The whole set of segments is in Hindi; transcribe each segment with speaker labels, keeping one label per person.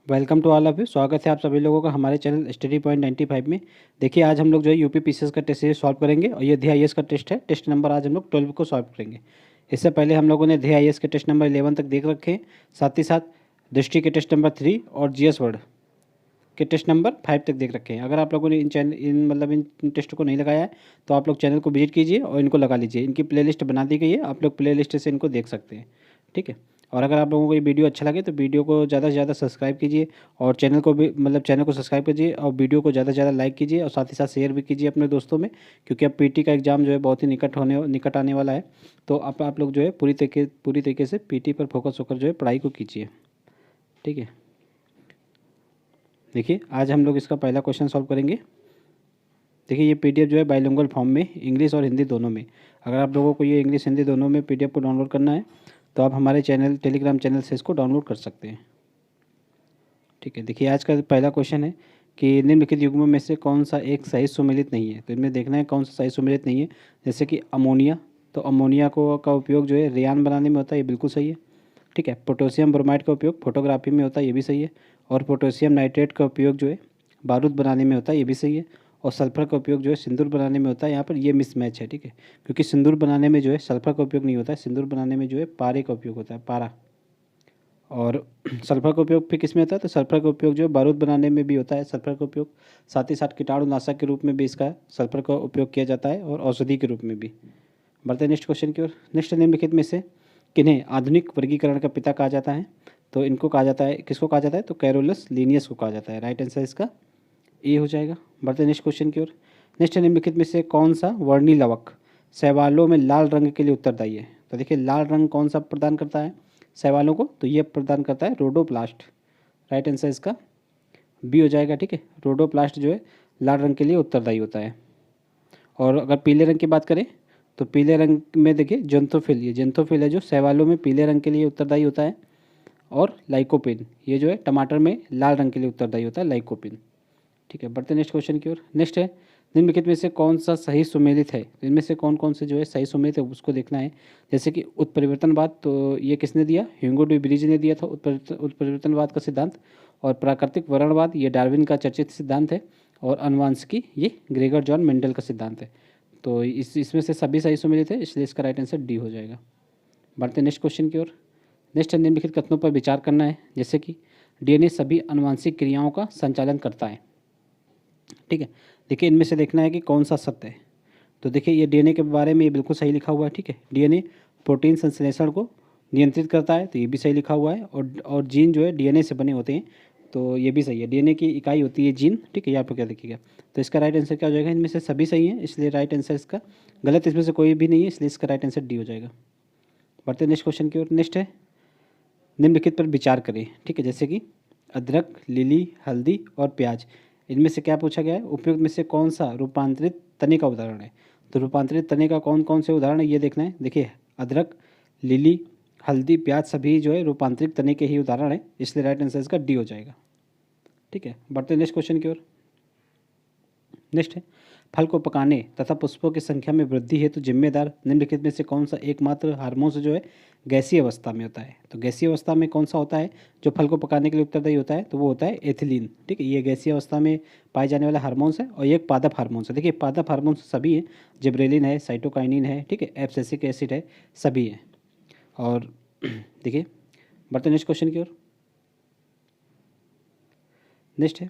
Speaker 1: Welcome to all of you. स्वागत है आप सभी लोगों का हमारे चैनल स्टडी पॉइंट 95 में। देखिए आज हम लोग जो है यूपी पीसीएस का टेस्ट सीरीज सॉल्व करेंगे और ये DIS का टेस्ट है। टेस्ट नंबर आज हम लोग 12 को सॉल्व करेंगे। इससे पहले हम लोगों ने DIS के टेस्ट नंबर 11 तक देख रखे हैं, साथ ही साथ दृष्टि के टेस्ट नंबर 3 और GS वर्ड के टेस्ट नंबर 5 तक देख रखे हैं। अगर आप लोगों ने इन टेस्ट को नहीं लगाया है तो आप लोग चैनल को विजिट कीजिए और इनको लगा लीजिए। इनकी प्लेलिस्ट बना दी गई है, आप लोग प्लेलिस्ट से इनको देख सकते हैं। ठीक है। और अगर आप लोगों को ये वीडियो अच्छा लगे तो वीडियो को ज़्यादा से ज़्यादा सब्सक्राइब कीजिए और चैनल को भी चैनल को सब्सक्राइब कीजिए और वीडियो को ज़्यादा से ज़्यादा लाइक कीजिए और साथ ही साथ शेयर भी कीजिए अपने दोस्तों में, क्योंकि अब पीटी का एग्ज़ाम जो है बहुत ही निकट आने वाला है। तो आप लोग जो है पूरी तरीके से पीटी पर फोकस होकर जो है पढ़ाई को कीजिए। ठीक है। देखिए आज हम लोग इसका पहला क्वेश्चन सॉल्व करेंगे। देखिए ये पीडीएफ जो है बाइलिंगुअल फॉर्म में इंग्लिश और हिंदी दोनों में। अगर आप लोगों को ये इंग्लिश हिंदी दोनों में पीडीएफ को डाउनलोड करना है तो आप हमारे टेलीग्राम चैनल से इसको डाउनलोड कर सकते हैं। ठीक है। देखिए आज का पहला क्वेश्चन है कि निम्नलिखित युग्मों में से कौन सा एक सही सुमेलित नहीं है। तो इनमें देखना है कौन सा सही सुमेलित नहीं है। जैसे कि अमोनिया, तो अमोनिया को का उपयोग जो है रेयान बनाने में होता है, ये बिल्कुल सही है। ठीक है। पोटेशियम ब्रोमाइड का उपयोग फोटोग्राफी में होता है, ये भी सही है। और पोटेशियम नाइट्रेट का उपयोग जो है बारूद बनाने में होता है, ये भी सही है। और सल्फर का उपयोग जो है सिंदूर बनाने में होता है। यहाँ पर ये मिसमैच है। ठीक है। क्योंकि सिंदूर बनाने में जो है सल्फर का उपयोग नहीं होता है, सिंदूर बनाने में जो है पारे का उपयोग होता है, पारा। और सल्फर का उपयोग फिर किस में होता है, तो सल्फर का उपयोग जो है बारूद बनाने में भी होता है सल्फर का उपयोग। साथ ही साथ कीटाणुनाशक के रूप में भी इसका सल्फर का उपयोग किया जाता है और औषधि के रूप में भी। बढ़ते हैं नेक्स्ट क्वेश्चन की ओर। नेक्स्ट निम्नलिखित में से किन्हें आधुनिक वर्गीकरण का पिता कहा जाता है। तो इनको कहा जाता है, किसको कहा जाता है, तो कैरोलस लीनियस को कहा जाता है। राइट आंसर इसका ए हो जाएगा। बढ़ते हैं नेक्स्ट क्वेश्चन की ओर। नेक्स्ट निम्नलिखित में से कौन सा वर्णी लवक शैवालों में लाल रंग के लिए उत्तरदायी है। तो देखिए लाल रंग कौन सा प्रदान करता है शैवालों को, तो ये प्रदान करता है रोडोप्लास्ट। राइट आंसर इसका बी हो जाएगा। ठीक है। रोडोप्लास्ट जो है लाल रंग के लिए उत्तरदायी होता है। और अगर पीले रंग की बात करें तो पीले रंग में देखिए जेंथोफिल, ये जेंथोफिल है जो शैवालों में पीले रंग के लिए उत्तरदायी होता है। और लाइकोपिन ये जो है टमाटर में लाल रंग के लिए उत्तरदायी होता है, लाइकोपिन। ठीक है। बढ़ते नेक्स्ट क्वेश्चन की ओर। नेक्स्ट है निम्नलिखित में से कौन सा सही सुमेलित है। इनमें से कौन कौन से जो है सही सुमेलित है उसको देखना है। जैसे कि उत्परिवर्तनवाद, तो ये किसने दिया, ह्यूगो डी ब्रिज ने दिया था उत्परिवर्तनवाद का सिद्धांत। और प्राकृतिक वर्णवाद ये डार्विन का चर्चित सिद्धांत है। और अनुवांशिकी ये ग्रेगर जॉन मेंडल का सिद्धांत है। तो इसमें से सभी सही सुमेलित है, इसलिए इसका राइट आंसर डी हो जाएगा। बढ़ते नेक्स्ट क्वेश्चन की ओर। नेक्स्ट निम्नलिखित कथनों पर विचार करना है। जैसे कि डीएनए सभी अनुवांशिक क्रियाओं का संचालन करता है। ठीक है। देखिए इनमें से देखना है कि कौन सा सत्य है। तो देखिए ये डीएनए के बारे में ये बिल्कुल सही लिखा हुआ है। ठीक है। डीएनए प्रोटीन संश्लेषण को नियंत्रित करता है, तो ये भी सही लिखा हुआ है। और जीन जो है डीएनए से बने होते हैं, तो ये भी सही है। डीएनए की इकाई होती है जीन। ठीक है। यहाँ पर क्या लिखिएगा, तो इसका राइट आंसर क्या हो जाएगा, इनमें से सभी सही है, इसलिए राइट आंसर इसका गलत इसमें से कोई भी नहीं है, इसलिए इसका राइट आंसर डी हो जाएगा। बढ़ते नेक्स्ट क्वेश्चन की ओर। नेक्स्ट है निम्नलिखित पर विचार करें। ठीक है। जैसे कि अदरक, लिली, हल्दी और प्याज, इनमें से क्या पूछा गया है, उपयुक्त में से कौन सा रूपांतरित तने का उदाहरण है। तो रूपांतरित तने का कौन कौन से उदाहरण है ये देखना है। देखिए अदरक, लिली, हल्दी, प्याज सभी जो है रूपांतरित तने के ही उदाहरण है, इसलिए राइट आंसर इसका डी हो जाएगा। ठीक है। बढ़ते नेक्स्ट क्वेश्चन की ओर। नेक्स्ट है फल को पकाने तथा पुष्पों की संख्या में वृद्धि हेतु जिम्मेदार निम्नलिखित में से कौन सा एकमात्र हार्मोन से जो है गैसीय अवस्था में होता है। तो गैसीय अवस्था में कौन सा होता है जो फल को पकाने के लिए उत्तरदायी होता है, तो वो होता है एथिलीन। ठीक है। ये गैसीय अवस्था में पाए जाने वाला हार्मोन्स है और ये एक पादप हार्मोन्स है। देखिए पादप हार्मोन्स सभी हैं, जिब्रेलिन है, साइटोकाइनिन है, ठीक है, एब्सिसिक एसिड है, सभी हैं। और देखिए बढ़ते नेक्स्ट क्वेश्चन की ओर। नेक्स्ट है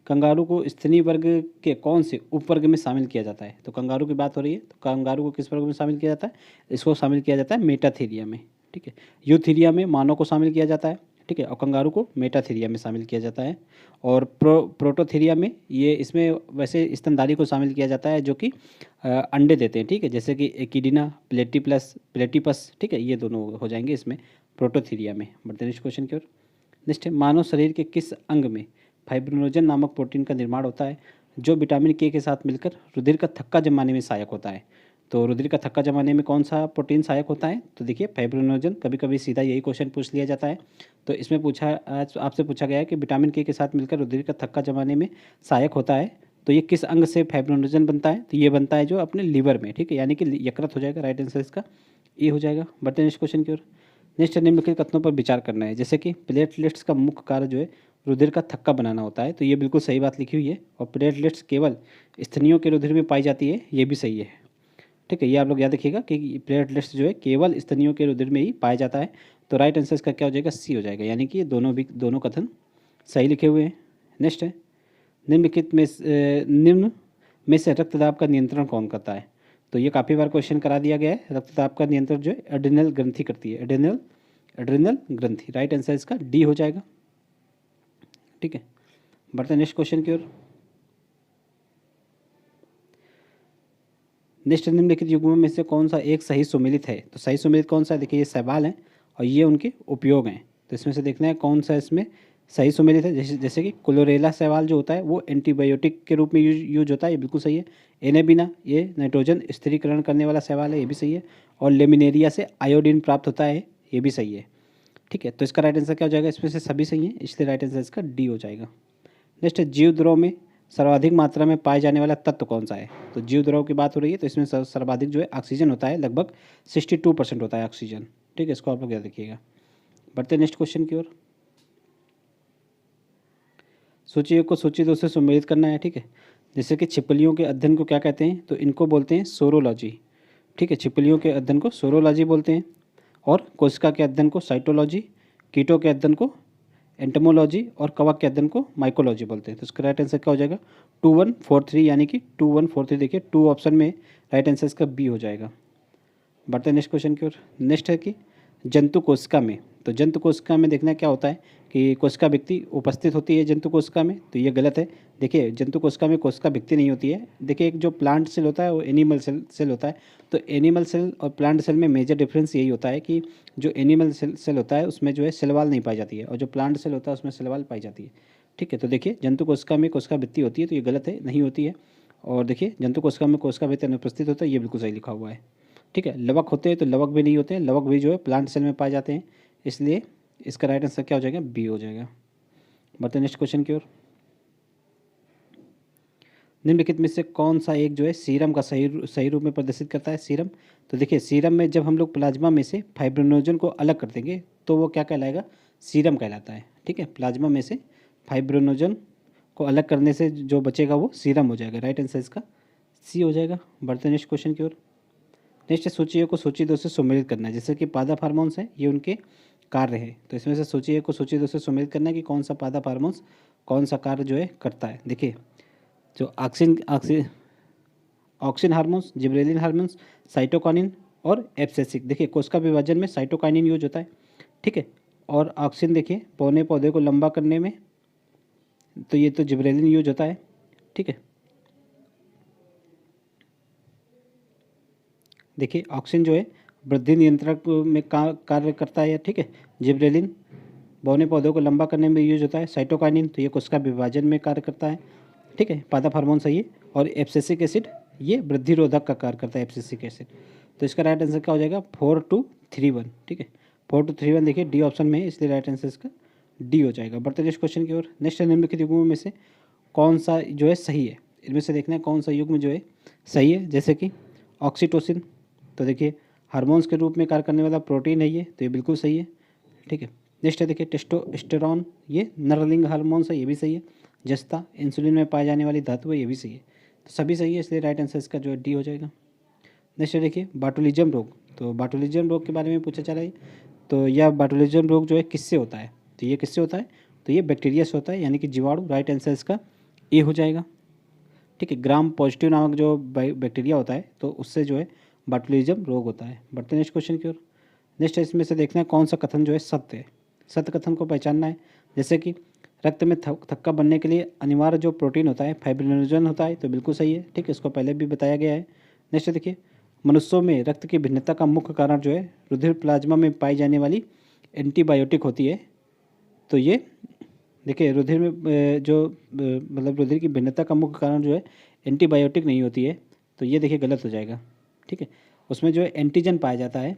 Speaker 1: कंगारू को स्तनी वर्ग के कौन से उपवर्ग में शामिल किया जाता है। तो कंगारू की बात हो रही है, तो कंगारू को किस वर्ग में शामिल किया जाता है, इसको शामिल किया जाता है मेटाथेरिया में। ठीक है। यूथीरिया में मानव को शामिल किया जाता है। ठीक है। और कंगारू को मेटाथेरिया में शामिल किया जाता है। और प्रोटोथेरिया में ये इसमें वैसे स्तनधारी को शामिल किया जाता है जो कि अंडे देते हैं। ठीक है। जैसे कि एकिडिना, प्लेटिपस। ठीक है। ये दोनों हो जाएंगे इसमें प्रोटोथेरिया में। बढ़ते नेक्स्ट क्वेश्चन की ओर। नेक्स्ट है मानव शरीर के किस अंग में फाइब्रिनोजन नामक प्रोटीन का निर्माण होता है जो विटामिन के साथ मिलकर रुधिर का थक्का जमाने में सहायक होता है। तो रुधिर का थक्का जमाने में कौन सा प्रोटीन सहायक होता है, तो देखिए फाइब्रिनोजन। कभी कभी सीधा यही क्वेश्चन पूछ लिया जाता है। तो इसमें आज आपसे पूछा गया है कि विटामिन के साथ मिलकर रुधिर का थक्का जमाने में सहायक होता है, तो ये किस अंग से फाइब्रिनोजन बनता है, तो ये बनता है जो अपने लीवर में। ठीक है। यानी कि यकृत हो जाएगा। राइट आंसर इसका ए हो जाएगा। बढ़ते नेक्स्ट क्वेश्चन की ओर। नेक्स्ट निम्नलिखित कथनों पर विचार करना है, जैसे कि प्लेटलेट्स का मुख्य कार्य जो है रुधिर का थक्का बनाना होता है, तो ये बिल्कुल सही बात लिखी हुई है। और प्लेटलेट्स केवल स्तनियों के रुधिर में पाई जाती है, ये भी सही है। ठीक है, ये आप लोग याद रखिएगा कि प्लेटलेट्स जो है केवल स्तनियों के रुधिर में ही पाया जाता है। तो राइट आंसर इसका क्या हो जाएगा, सी हो जाएगा, यानी कि ये दोनों कथन सही लिखे हुए हैं। नेक्स्ट है, निम्न में से रक्तदाब का नियंत्रण कौन करता है। तो ये काफ़ी बार क्वेश्चन करा दिया गया है। रक्तदाब का नियंत्रण जो है एड्रिनल ग्रंथि करती है, एड्रिनल ग्रंथि। राइट आंसर इसका डी हो जाएगा। ठीक है, बढ़ते नेक्स्ट क्वेश्चन की ओर। नेक्स्ट, निम्नलिखित युग्मों में से कौन सा एक सही सुमेलित है। तो सही सुमेलित कौन सा है, देखिए ये सवाल है और ये उनके उपयोग हैं। तो इसमें से देखना है कौन सा इसमें सही सुमेलित है। जैसे कि क्लोरेला शैवाल जो होता है वो एंटीबायोटिक के रूप में यूज होता है, ये बिल्कुल सही है। एनेबिना, ये नाइट्रोजन स्थिरीकरण करने वाला शैवाल है, ये भी सही है। और लेमिनेरिया से आयोडीन प्राप्त होता है, ये भी सही है। ठीक है, तो इसका राइट आंसर क्या हो जाएगा, इसमें से सभी सही है, इसलिए राइट आंसर इसका डी हो जाएगा। नेक्स्ट, जीव द्रव में सर्वाधिक मात्रा में पाए जाने वाला तत्व कौन सा है। तो जीव द्रव की बात हो रही है, तो इसमें सर्वाधिक जो है ऑक्सीजन होता है, लगभग 62% होता है ऑक्सीजन। ठीक है, इसको आप लोग याद रखिएगा। बढ़ते नेक्स्ट क्वेश्चन की ओर। सूची 1 को सूची 2 से सम्मिलित करना है। ठीक है, जैसे कि छिपकलियों के अध्ययन को क्या कहते हैं, तो इनको बोलते हैं सोरोलॉजी। ठीक है, छिपकलियों के अध्ययन को सोरोलॉजी बोलते हैं। और कोशिका के अध्ययन को साइटोलॉजी, कीटों के अध्ययन को एंटोमोलॉजी और कवक के अध्ययन को माइकोलॉजी बोलते हैं। तो इसका राइट आंसर क्या हो जाएगा, 2143, यानी कि 2143। देखिए 2 ऑप्शन में राइट आंसर इसका बी हो जाएगा। बढ़ते हैं नेक्स्ट क्वेश्चन की ओर। नेक्स्ट है कि जंतु कोशिका में, तो जंतु कोशिका में देखना क्या होता है कि कोशिका भित्ति उपस्थित होती है जंतु कोशिका में, तो ये गलत है। देखिए जंतु कोशिका में कोशिका भित्ति नहीं होती है। देखिए एक जो प्लांट सेल होता है वो एनिमल सेल होता है। तो एनिमल सेल और प्लांट सेल में मेजर डिफरेंस यही होता है कि जो एनिमल सेल होता है उसमें जो है सेल वाल नहीं पाई जाती है, और जो प्लांट सेल होता है उसमें सेल वाल पाई जाती है। ठीक है, तो देखिए जंतु कोशिका में कोशिका भित्ति होती है, तो ये गलत है, नहीं होती है। और देखिए जंतु कोशिका में कोशिका भित्ति अनुपस्थित होता है, ये बिल्कुल सही लिखा हुआ है। ठीक है, लवक होते हैं तो लवक भी नहीं होते हैं, लवक भी जो है प्लांट सेल में पाए जाते हैं, इसलिए इसका राइट आंसर क्या हो जाएगा, बी हो जाएगा। बढ़ते नेक्स्ट क्वेश्चन की ओर। निम्नलिखित में से कौन सा एक जो है सीरम का सही रूप में प्रदर्शित करता है। सीरम, तो देखिए सीरम में जब हम लोग प्लाज्मा में से फाइब्रिनोजन को अलग कर देंगे तो वो क्या कहलाएगा, सीरम कहलाता है। ठीक है, प्लाज्मा में से फाइब्रिनोजन को अलग करने से जो बचेगा वो सीरम हो जाएगा। राइट आंसर इसका सी हो जाएगा। बढ़ते नेक्स्ट क्वेश्चन की ओर। नेक्स्ट सूची 1 को सूची 2 से सम्मिलित करना है। जैसे कि पादप हार्मोन्स है, ये उनके कार्य है, तो इसमें से सूची 1 को सूची 2 से सम्मिलित करना है कि कौन सा पादप हार्मोन्स कौन सा कार्य जो है करता है। देखिए जो auxin hormones, gibberellin hormones, cytokinin और एब्सेसिक। देखिए कोशिका विभाजन में साइटोकाइनिन यूज होता है। ठीक है, और ऑक्सिन देखिए पौने पौधे को लंबा करने में, तो ये तो जिबरेलिन यूज होता है। ठीक है, देखिए ऑक्सिन जो है वृद्धि नियंत्रक में कार्य करता है। ठीक है, जिब्रेलिन बौने पौधों को लंबा करने में यूज होता है। साइटोकाइनिन तो ये कोशिका विभाजन में कार्य करता है। ठीक है, पादप हार्मोन सही है। और एब्सिसिक एसिड ये वृद्धि रोधक का कार्य करता है, एब्सिसिक एसिड। तो इसका राइट आंसर क्या हो जाएगा, 4231। ठीक है, 4231 देखिए डी ऑप्शन में है, इसलिए राइट आंसर इसका डी हो जाएगा। बढ़ते नेक्स्ट क्वेश्चन की ओर। नेक्स्ट निम्नलिखित युग्मों में से कौन सा जो है सही है, इनमें से देखना है कौन सा युग्म जो है सही है। जैसे कि ऑक्सीटोसिन, तो देखिए हार्मोन्स के रूप में कार्य करने वाला प्रोटीन है ये, तो ये बिल्कुल सही है। ठीक है, नेक्स्ट है देखिए टेस्टोस्टेरोन, ये नरलिंग हार्मोन्स है, ये भी सही है। जस्ता इंसुलिन में पाई जाने वाली धातु है, ये भी सही है। तो सभी सही है, इसलिए राइट आंसर इसका जो है डी हो जाएगा। नेक्स्ट है देखिए बाटुलिज्म रोग, तो बाटुलिज्म रोग के बारे में पूछा जा रहा है। तो यह बाटुलिज्म रोग जो है किससे होता है, तो ये किससे होता है, तो ये बैक्टीरिया से होता है, यानी कि जीवाणु। राइट आंसर इसका ए हो जाएगा। ठीक है, ग्राम पॉजिटिव नामक जो बैक्टीरिया होता है, तो उससे जो है बाटुलिज्म रोग होता है। बढ़ते नेक्स्ट क्वेश्चन की ओर। नेक्स्ट इसमें से देखना है कौन सा कथन जो है सत्य है। सत्य कथन को पहचानना है। जैसे कि रक्त में थक्का बनने के लिए अनिवार्य जो प्रोटीन होता है फाइब्रिनोजन होता है, तो बिल्कुल सही है। ठीक है, इसको पहले भी बताया गया है। नेक्स्ट देखिए मनुष्यों में रक्त की भिन्नता का मुख्य कारण जो है रुधिर प्लाज्मा में पाई जाने वाली एंटीबायोटिक होती है। तो ये देखिए रुधिर में जो मतलब रुधिर की भिन्नता का मुख्य कारण जो है एंटीबायोटिक नहीं होती है, तो ये देखिए गलत हो जाएगा। ठीक है, उसमें जो है एंटीजन पाया जाता है,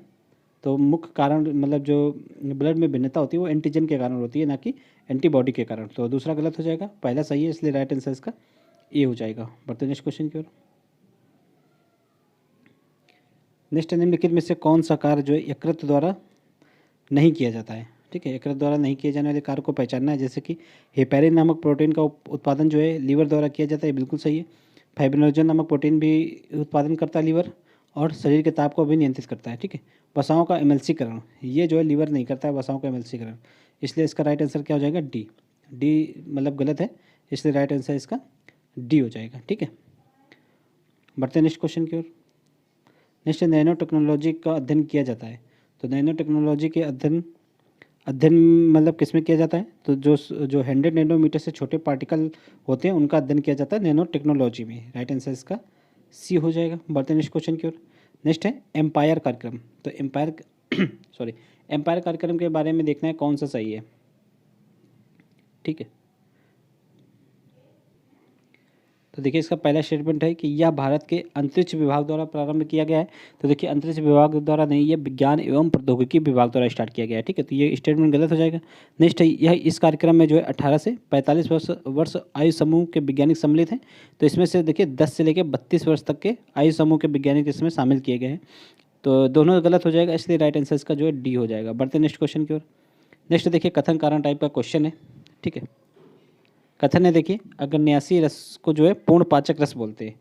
Speaker 1: तो मुख्य कारण मतलब जो ब्लड में भिन्नता होती है वो एंटीजन के कारण होती है, ना कि एंटीबॉडी के कारण। तो दूसरा गलत हो जाएगा, पहला सही है, इसलिए राइट आंसर इसका ए हो जाएगा। बढ़ते नेक्स्ट क्वेश्चन की ओर। नेक्स्ट निम्नलिखित में से कौन सा कार्य जो है यकृत द्वारा नहीं किया जाता है। ठीक है, यकृत द्वारा नहीं किए जाने वाले कार्य को पहचानना है, जैसे कि हेपेरिन नामक प्रोटीन का उत्पादन जो है लीवर द्वारा किया जाता है, बिल्कुल सही है। फाइब्रिनोजन नामक प्रोटीन भी उत्पादन करता है लीवर, और शरीर के ताप को भी नियंत्रित करता है। ठीक है, वसाओं का एमएलसीकरण ये जो है लीवर नहीं करता है, वसाओं का एमएलसीकरण, इसलिए इसका राइट आंसर क्या हो जाएगा? डी। डी मतलब गलत है, इसलिए राइट आंसर इसका डी हो जाएगा। ठीक है, बढ़ते हैं नेक्स्ट क्वेश्चन की ओर। नेक्स्ट, नैनो टेक्नोलॉजी का अध्ययन किया जाता है। तो नैनो टेक्नोलॉजी के अध्ययन अध्ययन मतलब किस में किया जाता है? तो जो 100 नैनोमीटर से छोटे पार्टिकल होते हैं उनका अध्ययन किया जाता है नैनो टेक्नोलॉजी में। राइट आंसर इसका सी हो जाएगा। बढ़ते हैं नेक्स्ट क्वेश्चन की ओर। नेक्स्ट है एम्पायर कार्यक्रम। तो एम्पायर सॉरी एम्पायर कार्यक्रम के बारे में देखना है कौन सा सही है। ठीक है, तो देखिए इसका पहला स्टेटमेंट है कि यह भारत के अंतरिक्ष विभाग द्वारा प्रारंभ किया गया है। तो देखिए अंतरिक्ष विभाग द्वारा नहीं, यह विज्ञान एवं प्रौद्योगिकी विभाग द्वारा स्टार्ट किया गया है। ठीक है, तो ये स्टेटमेंट गलत हो जाएगा। नेक्स्ट है, यह इस कार्यक्रम में जो है 18 से 45 वर्ष आयु समूह के वैज्ञानिक सम्मिलित हैं। तो इसमें से देखिए 10 से लेकर 32 वर्ष तक के आयु समूह के वैज्ञानिक इसमें शामिल किए गए हैं। तो दोनों गलत हो जाएगा, इसलिए राइट आंसर इसका जो है डी हो जाएगा। बढ़ते नेक्स्ट क्वेश्चन की ओर। नेक्स्ट देखिए कथन कारण टाइप का क्वेश्चन है। ठीक है, कथन है देखिए, अग्न्यासी रस को जो है पूर्ण पाचक रस बोलते हैं।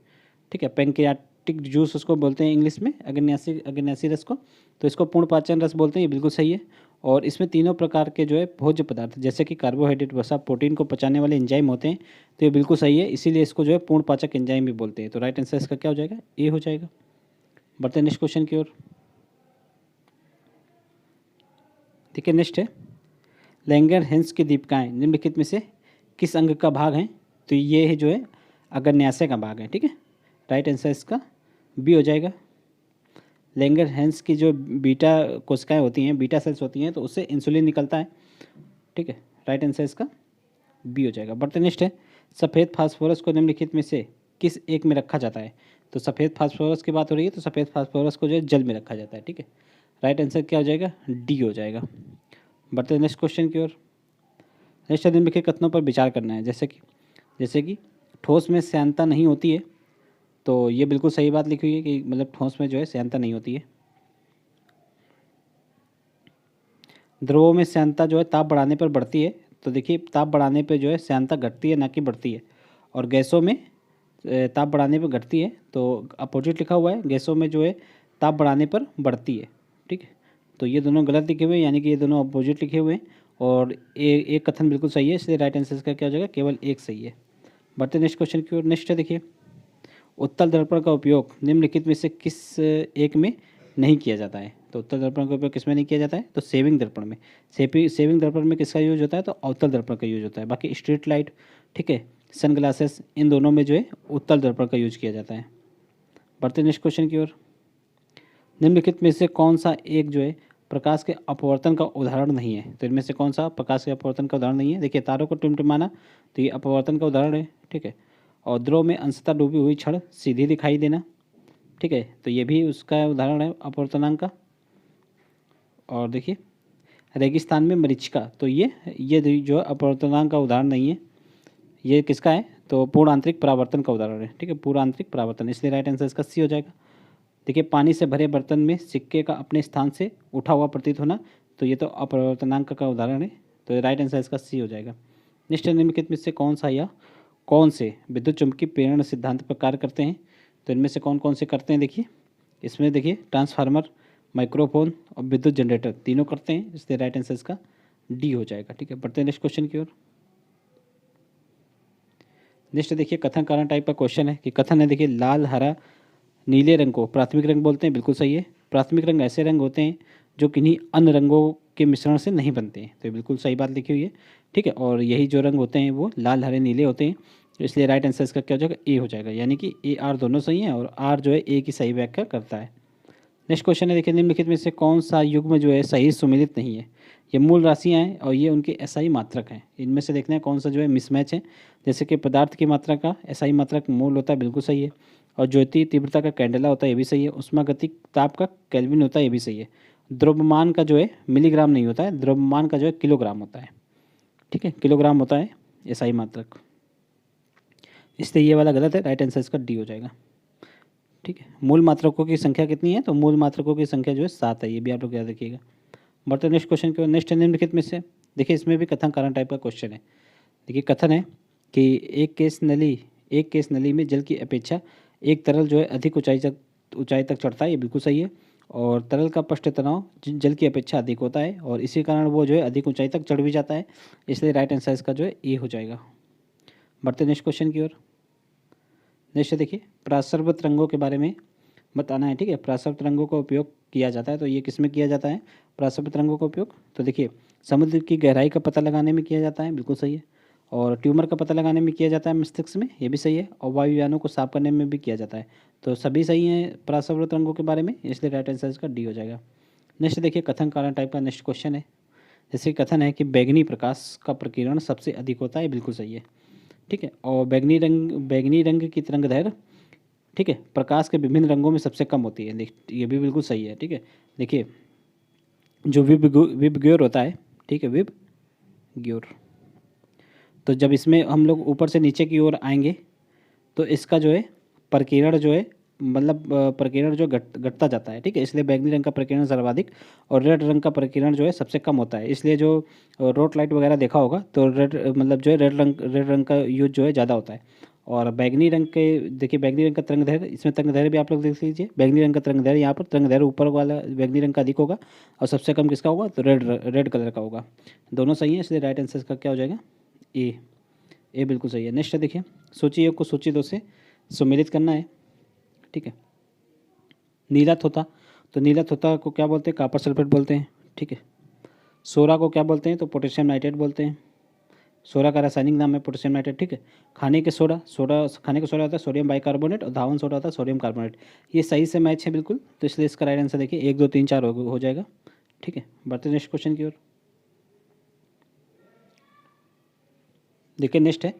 Speaker 1: ठीक है, पैंक्रियाटिक जूस उसको बोलते हैं इंग्लिश में, अग्न्यासी रस को। तो इसको पूर्ण पाचन रस बोलते हैं, ये बिल्कुल सही है। और इसमें तीनों प्रकार के जो है भोज्य पदार्थ जैसे कि कार्बोहाइड्रेट, वसा, प्रोटीन को पचाने वाले एंजाइम होते हैं। तो ये बिल्कुल सही है, इसीलिए इसको जो है पूर्ण पाचक एंजाइम भी बोलते हैं। तो राइट आंसर इसका क्या हो जाएगा? ए हो जाएगा। बढ़ते हैं नेक्स्ट क्वेश्चन की ओर। ठीक है, नेक्स्ट है लैंगर हेंस की दीपिकाएँ निम्नलिखित में से किस अंग का भाग हैं? तो ये है जो है अग्न्याशय का भाग है। ठीक है, राइट आंसर इसका बी हो जाएगा। लैंगर हेंस की जो बीटा कोशिकाएं होती हैं, बीटा सेल्स होती हैं, तो उससे इंसुलिन निकलता है। ठीक है, राइट आंसर इसका बी हो जाएगा। बढ़ते नेक्स्ट है, सफ़ेद फास्फोरस को निम्नलिखित में से किस एक में रखा जाता है? तो सफ़ेद फास्फोरस की बात हो रही है, तो सफ़ेद फास्फोरस को जो है जल में रखा जाता है। ठीक है, राइट आंसर क्या हो जाएगा? डी हो जाएगा। बढ़ते नेक्स्ट क्वेश्चन की ओर। नेक्स्ट निम्नलिखित कथनों पर विचार करना है, जैसे कि ठोस में श्यानता नहीं होती है। तो ये बिल्कुल सही बात लिखी हुई है कि मतलब ठोस में जो है श्यानता नहीं होती है। द्रवों में श्यानता जो है ताप बढ़ाने पर बढ़ती है। तो देखिए ताप बढ़ाने पर जो है श्यानता घटती है, ना कि बढ़ती है। और गैसों में ताप बढ़ाने पर घटती है, तो अपोजिट लिखा हुआ है। गैसों में जो है ताप बढ़ाने पर बढ़ती है। ठीक है, तो ये दोनों गलत लिखे हुए हैं, यानी कि ये दोनों अपोजिट लिखे हुए हैं। और एक कथन बिल्कुल सही है, इसलिए राइट आंसर इसका क्या हो जाएगा? केवल एक सही है। बढ़ते नेक्स्ट क्वेश्चन की ओर। नेक्स्ट है देखिए, उत्तल दर्पण का उपयोग निम्नलिखित में से किस एक में नहीं किया जाता है? तो उत्तल दर्पण का उपयोग किस में नहीं किया जाता है? तो सेविंग दर्पण में। सेविंग दर्पण में किसका यूज होता है? तो अवतल दर्पण का यूज होता है। बाकी स्ट्रीट लाइट, ठीक है, सन ग्लासेस, इन दोनों में जो है उत्तल दर्पण का यूज किया जाता है। बढ़ते नेक्स्ट क्वेश्चन की ओर। निम्नलिखित में से कौन सा एक जो है प्रकाश के अपवर्तन का उदाहरण नहीं है? तो इनमें से कौन सा प्रकाश के अपवर्तन का उदाहरण नहीं है? देखिए तारों को टिमटिमाना, तो ये अपवर्तन का उदाहरण है। ठीक है, और ध्रुव में अंशतः डूबी हुई छड़ सीधी दिखाई देना। ठीक है, तो ये भी उसका उदाहरण है अपवर्तनांक का। और देखिए रेगिस्तान में मरीचिका, तो ये जो अपवर्तनांक का उदाहरण नहीं है। ये किसका है? तो पूर्ण आंतरिक परावर्तन का उदाहरण है। ठीक है, पूर्ण आंतरिक परावर्तन, इसलिए राइट आंसर इसका सी हो जाएगा। देखिए पानी से भरे बर्तन में सिक्के का अपने स्थान से उठा हुआ प्रतीत होना, तो ये तो अपवर्तनांक का उदाहरण है। तो राइट आंसर इसका सी हो जाएगा। नेक्स्ट निम्नलिखित में से कौन से विद्युत चुम्बकीय प्रेरण सिद्धांत पर कार्य करते हैं? तो इनमें से कौन से करते हैं? देखिए इसमें देखिए ट्रांसफार्मर, माइक्रोफोन और विद्युत जनरेटर तीनों करते हैं, इसलिए राइट आंसर इसका डी हो जाएगा। ठीक है, बढ़ते हैं नेक्स्ट क्वेश्चन की ओर। नेक्स्ट देखिए कथन कारण टाइप का क्वेश्चन है कि कथन है देखिए, लाल, हरा, नीले रंग को प्राथमिक रंग बोलते हैं। बिल्कुल सही है, प्राथमिक रंग ऐसे रंग होते हैं जो किन्हीं अन्य रंगों के मिश्रण से नहीं बनते हैं। तो ये बिल्कुल सही बात लिखी हुई है। ठीक है, और यही जो रंग होते हैं वो लाल, हरे, नीले होते हैं। तो इसलिए राइट आंसर इसका क्या हो जाएगा? ए हो जाएगा, यानी कि ए आर दोनों सही हैं और आर जो है ए की सही व्याख्या करता है। नेक्स्ट क्वेश्चन है देखिए, निम्नलिखित में से कौन सा युग्म जो है सही सुमेलित नहीं है? ये मूल राशियाँ हैं और ये उनके एसआई मात्रक हैं। इनमें से देखना है कौन सा जो है मिसमैच है। जैसे कि पदार्थ की मात्रा का एसआई मात्रक मोल होता है, बिल्कुल सही है। और ज्योति तीव्रता का कैंडेला होता है, ये भी सही है। उष्मागतिक ताप का केल्विन होता है, ये भी सही है। द्रव्यमान का जो है मिलीग्राम नहीं होता है, द्रव्यमान का जो है किलोग्राम होता है। ठीक है, किलोग्राम होता है एसआई मात्रक, इसलिए ये वाला गलत है। राइट आंसर इसका डी हो जाएगा। ठीक है, मूल मात्रकों की संख्या कितनी है? तो मूल मात्रकों की संख्या जो है 7 है, ये भी आप लोग याद रखिएगा। बढ़ते नेक्स्ट क्वेश्चन की ओर। नेक्स्ट निम्नलिखित में से देखिए इसमें भी कथन कारण टाइप का क्वेश्चन है। देखिए कथन है कि एक केस नली में जल की अपेक्षा एक तरल जो है अधिक ऊंचाई तक चढ़ता है, ये बिल्कुल सही है। और तरल का पृष्ठ तनाव जल की अपेक्षा अधिक होता है और इसी कारण वो जो है अधिक ऊंचाई तक चढ़ भी जाता है, इसलिए राइट आंसर इसका जो है ए हो जाएगा। बढ़ते नेक्स्ट क्वेश्चन की ओर। नेक्स्ट देखिए प्रासर्वत रंगों के बारे में बताना है, ठीक है। प्रासर्वत रंगों का उपयोग किया जाता है, तो ये किस में किया जाता है प्रासर्वत रंगों का उपयोग? तो देखिए समुद्र की गहराई का पता लगाने में किया जाता है, बिल्कुल सही है। और ट्यूमर का पता लगाने में किया जाता है मस्तिष्क में, ये भी सही है। और वायुयानों को साफ करने में भी किया जाता है, तो सभी सही हैं प्रासर्वत रंगों के बारे में, इसलिए राइट आंसर इसका डी हो जाएगा। नेक्स्ट देखिए कथन कारण टाइप का नेक्स्ट क्वेश्चन है। जैसे कथन है कि बैगनी प्रकाश का प्रकीर्णन सबसे अधिक होता है, बिल्कुल सही है, ठीक है। और बैगनी रंग की तरंगदैर्घ्य, ठीक है, प्रकाश के विभिन्न रंगों में सबसे कम होती है, ये भी बिल्कुल सही है, ठीक है। देखिए जो विबग्योर होता है, ठीक है, विबग्योर, तो जब इसमें हम लोग ऊपर से नीचे की ओर आएंगे तो इसका जो है प्रकीर्णन जो है मतलब प्रकीर्णन जो घटता जाता है, ठीक है। इसलिए बैंगनी रंग का प्रकीर्णन सर्वाधिक और रेड रंग का प्रकीर्णन जो है सबसे कम होता है। इसलिए जो रोड लाइट वगैरह देखा होगा तो रेड मतलब जो है रेड रंग का यूज जो है ज़्यादा होता है। और बैगनी रंग के देखिए बैगनी रंग का तरंगदैर्घ्य, इसमें तरंगदैर्घ्य भी आप लोग देख लीजिए, बैगनी रंग का तरंगदैर्घ्य यहाँ पर तरंगदैर्घ्य ऊपर वाला बैगनी रंग का अधिक होगा और सबसे कम किसका होगा तो रेड कलर का होगा। दोनों सही है, इसलिए राइट आंसर का क्या हो जाएगा ए बिल्कुल सही है। नेक्स्ट देखिए सूची एक को सूची दो से सम्मिलित करना है, ठीक है। नीला थोथा, तो नीला थोथा को क्या बोलते हैं कॉपर सल्फेट बोलते हैं, ठीक है। सोरा को क्या बोलते हैं तो पोटेशियम नाइट्रेट बोलते हैं, सोरा का रासायनिक नाम है पोटेशियम नाइट्रेट, ठीक है। खाने के खाने का सोडा होता है सोडियम बाइकार्बोनेट और धावन सोडा होता है सोडियम कार्बोनेट, ये सही से मैच है बिल्कुल, तो इसलिए इसका राइट आंसर देखिए 1 2 3 4 हो जाएगा, ठीक है। बढ़ते नेक्स्ट क्वेश्चन की ओर। देखिए नेक्स्ट है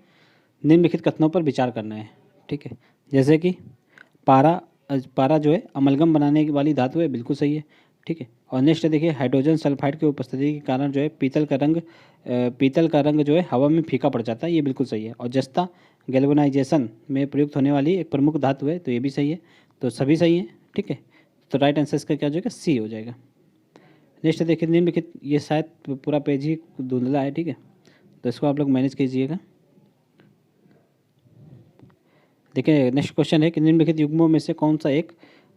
Speaker 1: निम्नलिखित कथनों पर विचार करना है, ठीक है। जैसे कि पारा जो है अमलगम बनाने वाली धातु है, बिल्कुल सही है, ठीक है। और नेक्स्ट देखिए हाइड्रोजन सल्फाइड की उपस्थिति के कारण जो है पीतल का रंग जो है हवा में फीका पड़ जाता है, ये बिल्कुल सही है। और जस्ता गैल्वेनाइजेशन में प्रयुक्त होने वाली एक प्रमुख धातु है, तो ये भी सही है, तो सभी सही है, ठीक है। तो राइट आंसर इसका क्या हो जाएगा सी हो जाएगा। नेक्स्ट देखिए निम्नलिखित, ये शायद पूरा पेज ही धुंधला है, ठीक है, तो इसको आप लोग मैनेज कीजिएगा। देखिए नेक्स्ट क्वेश्चन है कि निम्नलिखित युग्मों में से कौन सा एक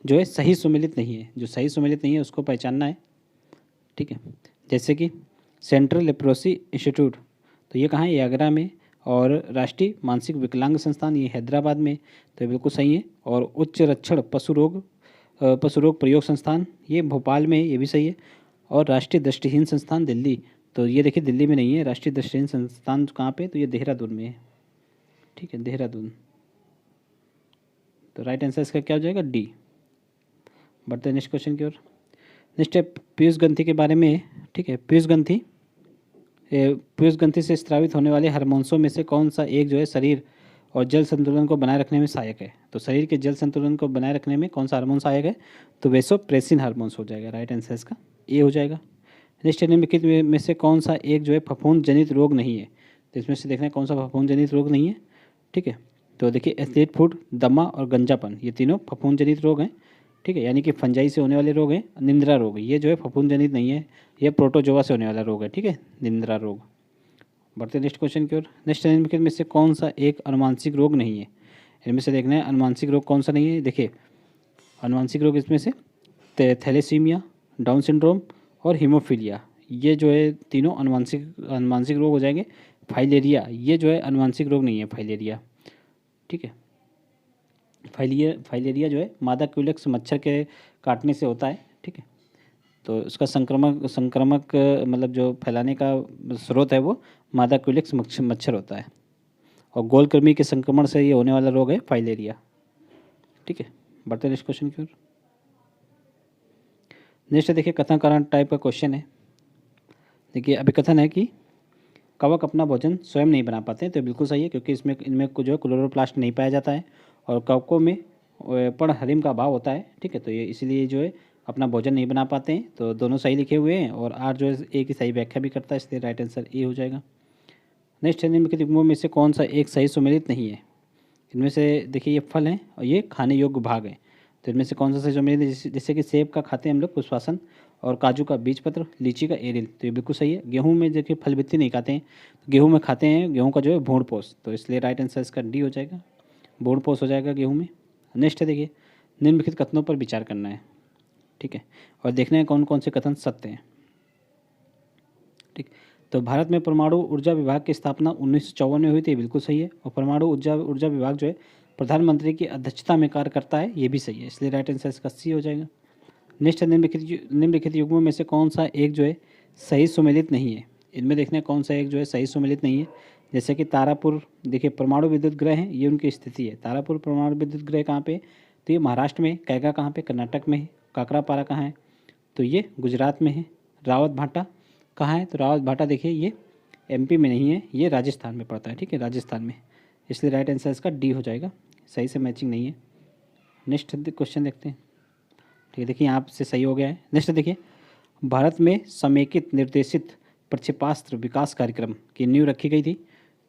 Speaker 1: जो है सही सुमेलित नहीं है, जो सही सुमेलित नहीं है उसको पहचानना है, ठीक है। जैसे कि सेंट्रल लेप्रोसी इंस्टीट्यूट, तो ये कहाँ है, ये आगरा में। और राष्ट्रीय मानसिक विकलांग संस्थान ये हैदराबाद में, तो ये बिल्कुल सही है। और उच्च रक्षण पशु रोग प्रयोग संस्थान ये भोपाल में, ये भी सही है। और राष्ट्रीय दृष्टिहीन संस्थान दिल्ली, तो ये देखिए दिल्ली में नहीं है, राष्ट्रीय दृष्टिहीन संस्थान कहाँ पे, तो ये देहरादून में है, ठीक है, देहरादून। तो राइट आंसर इसका क्या हो जाएगा डी। बढ़ते हैं नेक्स्ट क्वेश्चन की ओर। नेक्स्ट है पीयूष ग्रंथि के बारे में, ठीक है। पीयूष ग्रंथि से स्रावित होने वाले हार्मोन्सों में से कौन सा एक जो है शरीर और जल संतुलन को बनाए रखने में सहायक है, तो शरीर के जल संतुलन को बनाए रखने में कौन सा हार्मोन सहायक है, तो वेसोप्रेसिन हार्मोन्स हो जाएगा, राइट आंसर इसका ए हो जाएगा। नेक्स्ट निम्नलिखित में से कौन सा एक जो है फफूंद जनित रोग नहीं है, तो इसमें से देखना है कौन सा फफूंद जनित रोग नहीं है, ठीक है। तो देखिए एथलीट फूड, दमा और गंजापन, ये तीनों फफूंद जनित रोग हैं, ठीक है, यानी कि फंजाई से होने वाले रोग हैं। निंद्रा रोग ये जो है फफूंद जनित नहीं है, ये प्रोटोजोआ से होने वाला रोग है, ठीक है, निंद्रा रोग। बढ़ते नेक्स्ट क्वेश्चन की ओर। नेक्स्ट निम्नलिखित में से कौन सा एक अनुवांशिक रोग नहीं है, इनमें से देखना है अनुवांशिक रोग कौन सा नहीं है। देखिए अनुवांशिक रोग इसमें से थैलेसीमिया, डाउन सिंड्रोम और हीमोफीलिया, ये जो है तीनों अनुवांशिक रोग हो जाएंगे। फाइलेरिया ये जो है अनुवांशिक रोग नहीं है, फाइलेरिया, ठीक है। फाइलेरिया जो है मादा क्यूलेक्स मच्छर के काटने से होता है, ठीक है। तो उसका संक्रमक मतलब जो फैलाने का स्रोत है वो मादा क्यूलेक्स मच्छर होता है, और गोल कृमि के संक्रमण से ये होने वाला रोग है फाइलेरिया, ठीक है। बढ़ते नेक्स्ट क्वेश्चन की ओर। नेक्स्ट देखिए कथन कारण टाइप का क्वेश्चन है। देखिए अभी कथन है कि कवक अपना भोजन स्वयं नहीं बना पाते, तो बिल्कुल सही है, क्योंकि इनमें जो है क्लोरोप्लास्ट नहीं पाया जाता है और कवकों में पर्णहरिम का अभाव होता है, ठीक है। तो ये इसलिए जो है अपना भोजन नहीं बना पाते हैं, तो दोनों सही लिखे हुए हैं और आर जो है ए की सही व्याख्या भी करता है, इसलिए राइट आंसर ए हो जाएगा। नेक्स्ट निम्नलिखित युग्मों में से कौन सा एक सही सुमेलित नहीं है, इनमें से देखिए ये फल हैं और ये खाने योग्य भाग हैं, तो इनमें से कौन सा सही सुमेलित है, जैसे कि सेब का खाते हैं हम लोग पुष्पासन, और काजू का बीज पत्र, लीची का एरिल, तो ये बिल्कुल सही है। गेहूं में देखिए फल बित्ती नहीं खाते हैं, तो गेहूं में खाते हैं गेहूं का जो है भूण पोष, तो इसलिए राइट आंसर इसका डी हो जाएगा, भूण पोष हो जाएगा गेहूं में। नेक्स्ट है देखिए, निम्नलिखित कथनों पर विचार करना है, ठीक है, और देखना है कौन कौन से कथन सत्य हैं, ठीक। तो भारत में परमाणु ऊर्जा विभाग की स्थापना 1954 में हुई थी, बिल्कुल सही है। और परमाणु ऊर्जा विभाग जो है प्रधानमंत्री की अध्यक्षता में कार्य करता है, ये भी सही है, इसलिए राइट आंसर इसका सी हो जाएगा। नेक्स्ट है, निम्नलिखित युग्मों में से कौन सा एक जो है सही सुमेलित नहीं है। इनमें देखना है कौन सा एक जो है सही सुमेलित नहीं है। जैसे कि तारापुर, देखिए परमाणु विद्युत ग्रह है, ये उनकी स्थिति है। तारापुर परमाणु विद्युत ग्रह कहाँ पे, तो ये महाराष्ट्र में है। कैगा कहाँ पे, कर्नाटक में है। काकरापारा कहाँ है, तो ये गुजरात में है। रावत भाटा कहाँ है, तो रावत भाटा देखिए ये एमपी में नहीं है, ये राजस्थान में पड़ता है, ठीक है, राजस्थान में, इसलिए राइट आंसर इसका डी हो जाएगा, सही से मैचिंग नहीं है। नेक्स्ट क्वेश्चन देखते हैं, ठीक है, देखिए यहाँ से सही हो गया है। नेक्स्ट देखिए, भारत में समेकित निर्देशित प्रक्षेपास्त्र विकास कार्यक्रम की नींव रखी गई थी,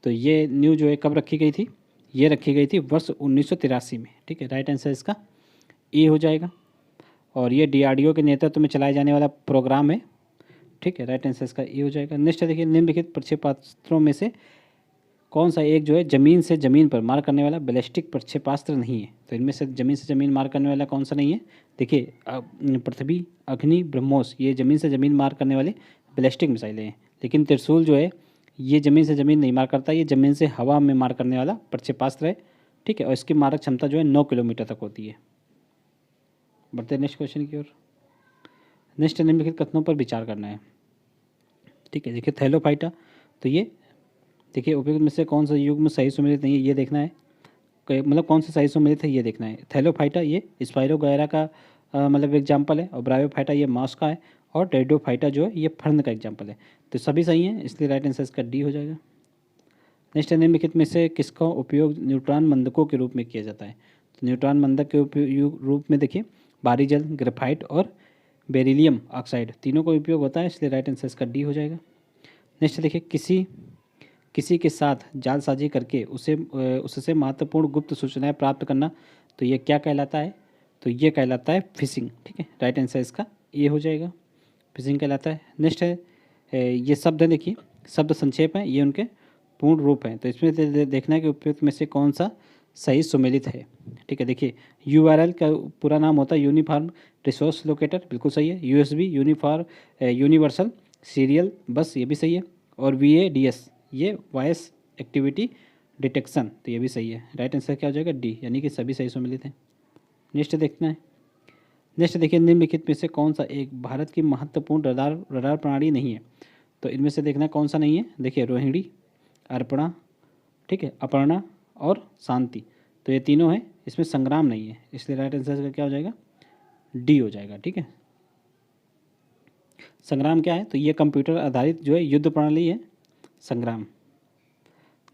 Speaker 1: तो ये नींव जो है कब रखी गई थी, ये रखी गई थी वर्ष 1983 में, ठीक है, राइट आंसर इसका ए हो जाएगा। और ये डीआरडीओ के नेतृत्व में चलाए जाने वाला प्रोग्राम है, ठीक है, राइट आंसर इसका ए हो जाएगा। नेक्स्ट देखिए, निम्नलिखित प्रक्षेपास्त्रों में से कौन सा एक जो है जमीन से जमीन पर मार करने वाला बैलिस्टिक प्रक्षेपास्त्र नहीं है, तो इनमें से जमीन मार करने वाला कौन सा नहीं है। देखिए पृथ्वी, अग्नि, ब्रह्मोस, ये ज़मीन से ज़मीन मार करने वाले बैलिस्टिक मिसाइलें हैं। लेकिन त्रिशूल जो है ये ज़मीन से ज़मीन नहीं मार करता, ये ज़मीन से हवा में मार करने वाला प्रक्षेपास्त्र है, ठीक है, और इसकी मारक क्षमता जो है 9 किलोमीटर तक होती है। बढ़ते नेक्स्ट क्वेश्चन की ओर। नेक्स्ट निम्नलिखित कथनों पर विचार करना है, ठीक है, देखिए थैलोफाइटा, तो ये देखिए उपयुक्त में से कौन सा युग्म सही सुमेलित नहीं है, ये देखना है, मतलब कौन सा सही सुमेलित है ये देखना है। थैलोफाइटा ये स्पाइरोगैरा का मतलब एग्जाम्पल है, और ब्रायोफाइटा ये मांस का है, और टेरिडोफाइटा जो है ये फर्न का एग्जाम्पल है, तो सभी सही हैं, इसलिए राइट आंसर इसका डी हो जाएगा। नेक्स्ट निम्नलिखित में से किसका उपयोग न्यूट्रॉन मंदकों के रूप में किया जाता है, तो न्यूट्रॉन मंदक के रूप में देखिए बारी जल, ग्रेफाइट और बेरिलियम ऑक्साइड तीनों का उपयोग होता है, इसलिए राइट आंसर इसका डी हो जाएगा। नेक्स्ट देखिए, किसी के साथ जालसाजी करके उससे महत्वपूर्ण गुप्त सूचनाएं प्राप्त करना, तो ये क्या कहलाता है, तो ये कहलाता है फिशिंग, ठीक है, राइट आंसर इसका ये हो जाएगा, फिशिंग कहलाता है। नेक्स्ट है ये शब्द है, देखिए शब्द संक्षेप है, ये उनके पूर्ण रूप हैं, तो इसमें देखना है कि उपयुक्त में से कौन सा सही सुमेलित है, ठीक है। देखिए URL का पूरा नाम होता है यूनिफॉर्म रिसोर्स लोकेटर, बिल्कुल सही है। USB यूनिवर्सल सीरियल बस, ये भी सही है। और VADS ये वॉइस एक्टिविटी डिटेक्शन, तो ये भी सही है, राइट आंसर क्या हो जाएगा डी, यानी कि सभी सही सुमेलित हैं। नेक्स्ट देखना है, नेक्स्ट देखिए, निम्नलिखित में से कौन सा एक भारत की महत्वपूर्ण रडार प्रणाली नहीं है, तो इनमें से देखना कौन सा नहीं है। देखिए रोहिणी, अर्पणा, ठीक है, अपर्णा और शांति, तो ये तीनों हैं, इसमें संग्राम नहीं है, इसलिए राइट आंसर का क्या हो जाएगा डी हो जाएगा, ठीक है। संग्राम क्या है, तो ये कंप्यूटर आधारित जो है युद्ध प्रणाली है संग्राम।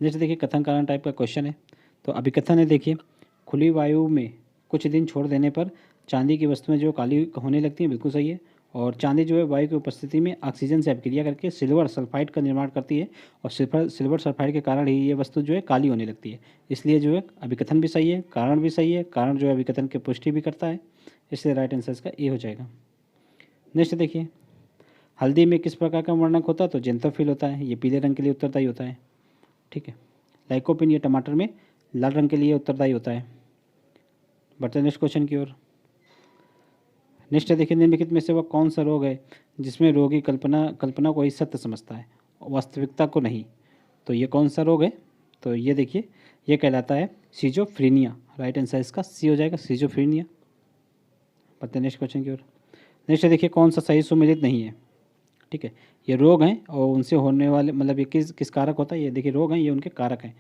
Speaker 1: नेक्स्ट देखिए, कथन कारण टाइप का क्वेश्चन है, तो अभिकथन है, देखिए खुली वायु में कुछ दिन छोड़ देने पर चांदी की वस्तुएं जो काली होने लगती हैं, बिल्कुल सही है। और चांदी जो है वायु की उपस्थिति में ऑक्सीजन से अभिक्रिया करके सिल्वर सल्फाइड का निर्माण करती है, और सिल्वर सल्फाइड के कारण ही ये वस्तु जो है काली होने लगती है, इसलिए जो है अभिकथन भी सही है, कारण भी सही है, कारण जो है अभिकथन की पुष्टि भी करता है, इसलिए राइट आंसर इसका ए हो जाएगा। नेक्स्ट देखिए, हल्दी में किस प्रकार का वर्णक होता है, तो जेंथोफिल होता है, ये पीले रंग के लिए उत्तरदायी होता है, ठीक है। लाइकोपिन ये टमाटर में लाल रंग के लिए उत्तरदायी होता है। बढ़ते हैं नेक्स्ट क्वेश्चन की ओर। नेक्स्ट देखिए, निम्नलिखित में से वह कौन सा रोग है जिसमें रोगी कल्पना को ही सत्य समझता है, वास्तविकता को नहीं, तो ये कौन सा रोग है, तो ये देखिए ये कहलाता है सिजोफ्रीनिया, राइट आंसर इसका सी हो जाएगा, सिजोफ्रीनिया। बढ़ते हैं नेक्स्ट क्वेश्चन की ओर। नेक्स्ट देखिए, कौन सा सही सुमेलित नहीं है, ठीक है, ये रोग हैं और उनसे होने वाले मतलब ये किस कारक होता है, ये देखिए रोग हैं ये उनके कारक हैं,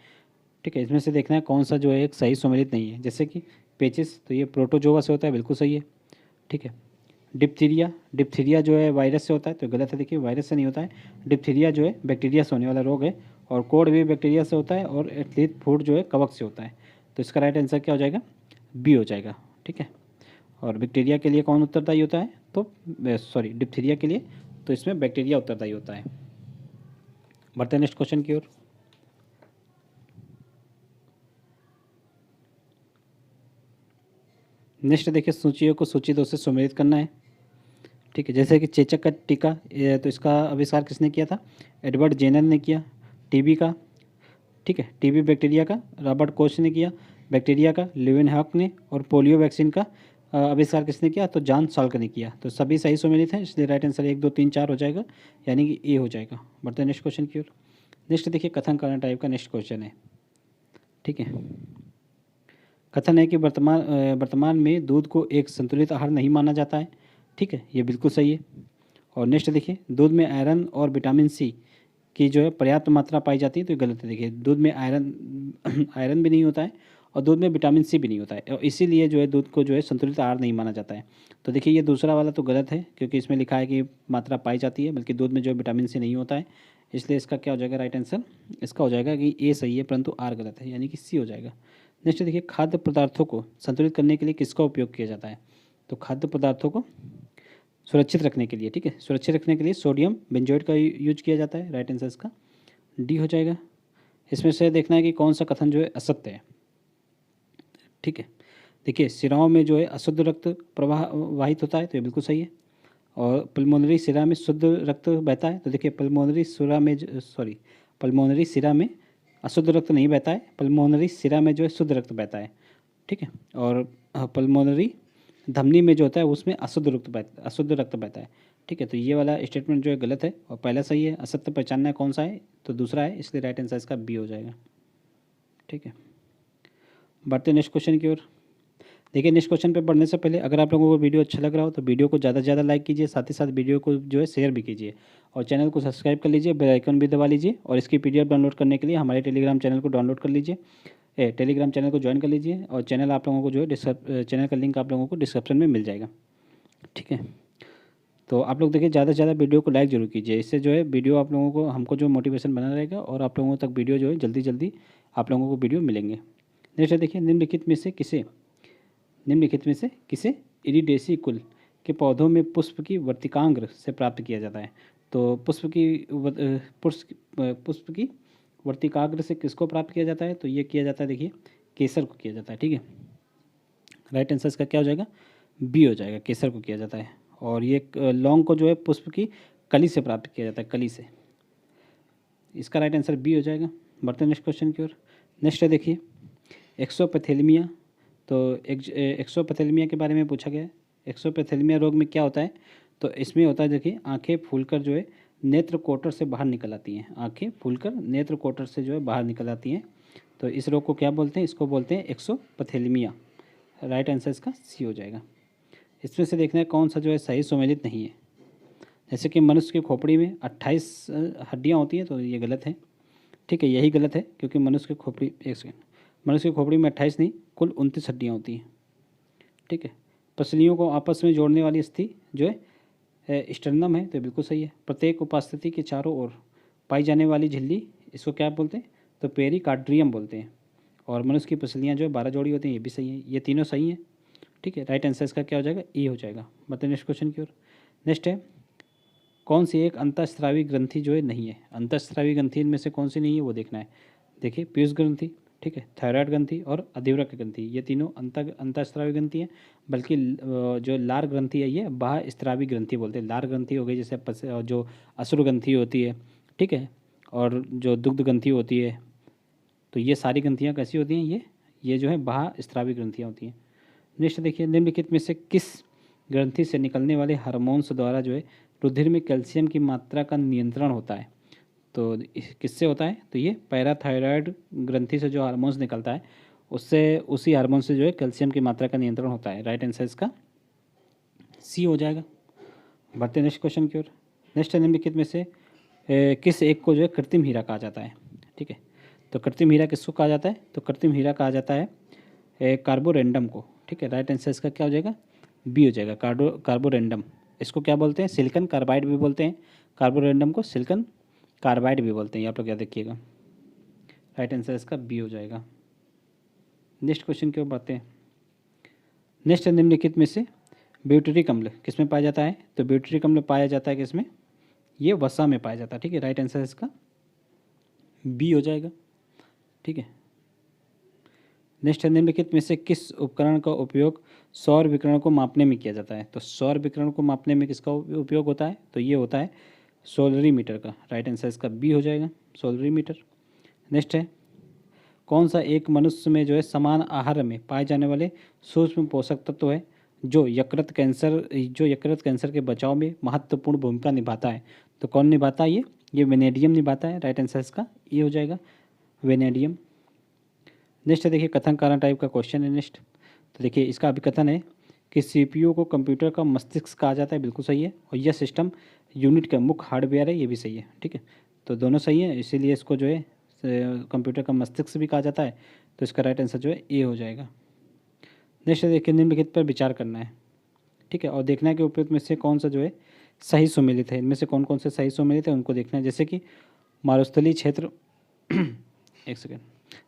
Speaker 1: ठीक है। इसमें से देखना है कौन सा जो है एक सही सुमेलित नहीं है, जैसे कि पेचिस, तो ये प्रोटोजोआ से होता है, बिल्कुल सही है, ठीक है। डिप्थीरिया जो है वायरस से होता है, तो गलत है, देखिए वायरस से नहीं होता है, डिप्थीरिया जो है बैक्टीरिया से होने वाला रोग है, और कोड भी बैक्टीरिया से होता है, और एथलीट फूड जो है कवक से होता है, तो इसका राइट आंसर क्या हो जाएगा बी हो जाएगा, ठीक है। और बैक्टीरिया के लिए कौन उत्तरदायी होता है, तो सॉरी डिप्थीरिया के लिए तो इसमें बैक्टीरिया उत्तरदायी होता है। बढ़ते हैं नेक्स्ट क्वेश्चन की ओर। नेक्स्ट देखिए, सूचियों को सूची 2 से सुमेलित करना है, ठीक है, जैसे कि चेचक का टीका, तो इसका आविष्कार किसने किया था? एडवर्ड जेनर ने किया। टीबी का, ठीक है, टीबी बैक्टीरिया का रॉबर्ट कोच ने किया, बैक्टीरिया का ल्यूवेनहॉक ने, और पोलियो वैक्सीन का आविष्कार किसने किया? तो जॉन साल्क ने किया। तो सभी सही सम्मिलित हैं, इसलिए राइट आंसर 1 2 3 4 हो जाएगा, यानी कि ए हो जाएगा। बढ़ते हैं नेक्स्ट क्वेश्चन की ओर। नेक्स्ट देखिए कथन करना टाइप का नेक्स्ट क्वेश्चन है, ठीक है। कथन है कि वर्तमान में दूध को एक संतुलित आहार नहीं माना जाता है, ठीक है, ये बिल्कुल सही है। और नेक्स्ट देखिए, दूध में आयरन और विटामिन सी की जो है पर्याप्त मात्रा पाई जाती है, तो ये गलत है। देखिए दूध में आयरन आयरन भी नहीं होता है और दूध में विटामिन सी भी नहीं होता है, और इसीलिए जो है दूध को जो है संतुलित आहार नहीं माना जाता है। तो देखिए ये दूसरा वाला तो गलत है, क्योंकि इसमें लिखा है कि मात्रा पाई जाती है, बल्कि दूध में जो है विटामिन सी नहीं होता है, इसलिए इसका क्या हो जाएगा राइट आंसर? इसका हो जाएगा कि ए सही है, परंतु आर गलत है, यानी कि सी हो जाएगा। नेक्स्ट देखिए, खाद्य पदार्थों को संतुलित करने के लिए किसका उपयोग किया जाता है? तो खाद्य पदार्थों को सुरक्षित रखने के लिए, ठीक है, सुरक्षित रखने के लिए सोडियम बेंजोएट का यूज किया जाता है। राइट आंसर इसका डी हो जाएगा। इसमें से देखना है कि कौन सा कथन जो है असत्य है, ठीक है। देखिए सिराओं में जो है अशुद्ध रक्त प्रवाह वाहित होता है, तो ये बिल्कुल सही है। और पल्मोनरी सिरा में शुद्ध रक्त बहता है, तो देखिए पल्मोनरी सिरा में अशुद्ध रक्त नहीं बहता है, पल्मोनरी सिरा में जो है शुद्ध रक्त बहता है, ठीक है। और पल्मोनरी धमनी में जो होता है उसमें अशुद्ध रक्त बहता है, ठीक है। तो ये वाला स्टेटमेंट जो है गलत है, और पहला सही है। असत्य पहचानना है कौन सा है, तो दूसरा है, इसलिए राइट आंसर इसका बी हो जाएगा, ठीक है। बढ़ते नेक्स्ट क्वेश्चन की ओर। देखिए नेक्स्ट क्वेश्चन पे बढ़ने से पहले अगर आप लोगों को वीडियो अच्छा लग रहा हो तो वीडियो को ज़्यादा से ज़्यादा लाइक कीजिए, साथ ही साथ वीडियो को जो है शेयर भी कीजिए, और चैनल को सब्सक्राइब कर लीजिए, बेल आइकन भी दबा लीजिए, और इसकी पीडीएफ डाउनलोड करने के लिए हमारे टेलीग्राम चैनल को डाउनलोड कर लीजिए, टेलीग्राम चैनल को ज्वाइन कर लीजिए, और चैनल आप लोगों को जो है चैनल का लिंक आप लोगों को डिस्क्रिप्शन में मिल जाएगा, ठीक है। तो आप लोग देखिए ज़्यादा से ज़्यादा वीडियो को लाइक जरूर कीजिए, इससे जो है वीडियो आप लोगों को हमको जो मोटिवेशन बना रहेगा, और आप लोगों तक वीडियो जो है जल्दी जल्दी आप लोगों को वीडियो मिलेंगे। नेक्स्ट देखिए, निम्नलिखित में से किसे इरिडेसी कुल के पौधों में पुष्प की वर्तिकांग्र से प्राप्त किया जाता है? तो पुष्प की वर्तिकाग्र से किसको प्राप्त किया जाता है? तो ये किया जाता है, देखिए केसर को किया जाता है, ठीक है। राइट आंसर इसका क्या हो जाएगा? बी हो जाएगा, केसर को किया जाता है। और ये लौंग को जो है पुष्प की कली से प्राप्त किया जाता है, कली से। इसका राइट आंसर बी हो जाएगा। बढ़ते हैं नेक्स्ट क्वेश्चन की ओर। नेक्स्ट है देखिए एक्सोपैथेलमिया। तो एक्सोपैथेलमिया के बारे में पूछा गया है। एक्सोपैथेलमिया रोग में क्या होता है? तो इसमें होता है, देखिए आंखें फूलकर जो है नेत्र कोटर से बाहर निकल आती हैं, आंखें फूलकर नेत्र कोटर से जो है बाहर निकल आती हैं। तो इस रोग को क्या बोलते हैं? इसको बोलते हैं एक्सोपैथेलमिया। राइट आंसर इसका सी हो जाएगा। इसमें से देखना है कौन सा जो है सही सम्मिलित नहीं है। जैसे कि मनुष्य की खोपड़ी में 28 हड्डियाँ होती हैं, तो ये गलत है, ठीक है, यही गलत है, क्योंकि मनुष्य की खोपड़ी में 28 नहीं, कुल 29 हड्डियाँ होती हैं, ठीक है। पसलियों को आपस में जोड़ने वाली अस्थि जो है स्टर्नम है, तो बिल्कुल सही है। प्रत्येक उपास्थिति के चारों ओर पाई जाने वाली झिल्ली, इसको क्या बोलते हैं? तो पेरिकार्डियम बोलते हैं। और मनुष्य की पसलियाँ जो है 12 जोड़ी होती हैं, ये भी सही है, ये तीनों सही हैं, ठीक है। राइट आंसर इसका क्या हो जाएगा? ए हो जाएगा। बताइए नेक्स्ट क्वेश्चन की ओर। नेक्स्ट है, कौन सी एक अंतःस्रावी ग्रंथि जो है नहीं है? अंतःस्रावी ग्रंथि इनमें से कौन सी नहीं है वो देखना है। देखिए पीयूष ग्रंथि, ठीक है, थायराइड ग्रंथि और अधिवृक्क ग्रंथि, ये तीनों अंतःस्रावी ग्रंथि है। बल्कि जो लार ग्रंथि है ये बाह्य स्रावी ग्रंथि बोलते हैं। लार ग्रंथि हो गई जैसे जो असुर ग्रंथि होती है, ठीक है, और जो दुग्ध ग्रंथि होती है, तो ये सारी ग्रंथियाँ कैसी होती हैं? ये जो है बाह्य स्रावी ग्रंथियाँ होती हैं। नेक्स्ट देखिए, निम्नलिखित में से किस ग्रंथि से निकलने वाले हार्मोन्स द्वारा जो है रुधिर में कैल्शियम की मात्रा का नियंत्रण होता है? तो किससे होता है? तो ये पैराथायरॉयड ग्रंथि से जो हार्मोन्स निकलता है उससे, उसी हार्मोन से जो है कैल्शियम की मात्रा का नियंत्रण होता है। राइट आंसर इसका सी हो जाएगा। बढ़ते नेक्स्ट क्वेश्चन की ओर। नेक्स्ट निम्नलिखित में से किस एक को जो है कृत्रिम हीरा कहा जाता है? ठीक है, तो कृत्रिम हीरा किसको कहा जाता है? तो कृत्रिम हीरा कहा जाता है कार्बोरेंडम को, ठीक है। राइट आंसर इसका क्या हो जाएगा? बी हो जाएगा, कार्बोरेंडम। इसको क्या बोलते हैं? सिलिकॉन कार्बाइड भी बोलते हैं। कार्बोरेंडम को सिलिकॉन कार्बाइड भी बोलते हैं, आप लोग याद रखिएगा। राइट आंसर इसका बी हो जाएगा। नेक्स्ट क्वेश्चन की ओर बढ़ते हैं। नेक्स्ट निम्नलिखित में से ब्यूटरिक अम्ल किस में पाया जाता है? तो ब्यूटरिक अम्ल पाया जाता है किसमें? ये वसा में पाया जाता है, ठीक है। राइट आंसर इसका बी हो जाएगा, ठीक है। नेक्स्ट है, निम्नलिखित में से किस उपकरण का उपयोग सौर विकिरण को मापने में किया जाता है? तो सौर विकिरण को मापने में किसका उपयोग होता है? तो ये होता है सोलरीमीटर का। राइट आंसर इसका बी हो जाएगा, सोलरीमीटर। नेक्स्ट है, कौन सा एक मनुष्य में जो है समान आहार में पाए जाने वाले सूक्ष्म पोषक तत्व है जो यकृत कैंसर के बचाव में महत्वपूर्ण भूमिका निभाता है? तो कौन निभाता है? ये वेनेडियम निभाता है। राइट आंसर इसका ये हो जाएगा, वेनेडियम। नेक्स्ट है, देखिए कथन कारण टाइप का क्वेश्चन है नेक्स्ट। तो देखिए इसका अभिकथन है कि सीपीयू को कंप्यूटर का मस्तिष्क कहा जाता है, बिल्कुल सही है। और यह सिस्टम यूनिट का मुख्य हार्डवेयर है, ये भी सही है। ठीक है, तो दोनों सही है, इसीलिए इसको जो है कंप्यूटर का मस्तिष्क भी कहा जाता है। तो इसका राइट आंसर जो है ए हो जाएगा। नेक्स्ट देखिए, निम्नलिखित पर विचार करना है। ठीक है, और देखना है कि उपयुक्त में से कौन सा जो है सही सुमेलित है। इनमें से कौन कौन से सही सुमेलित है उनको देखना है। जैसे कि मरुस्थलीय क्षेत्र एक सेकेंड,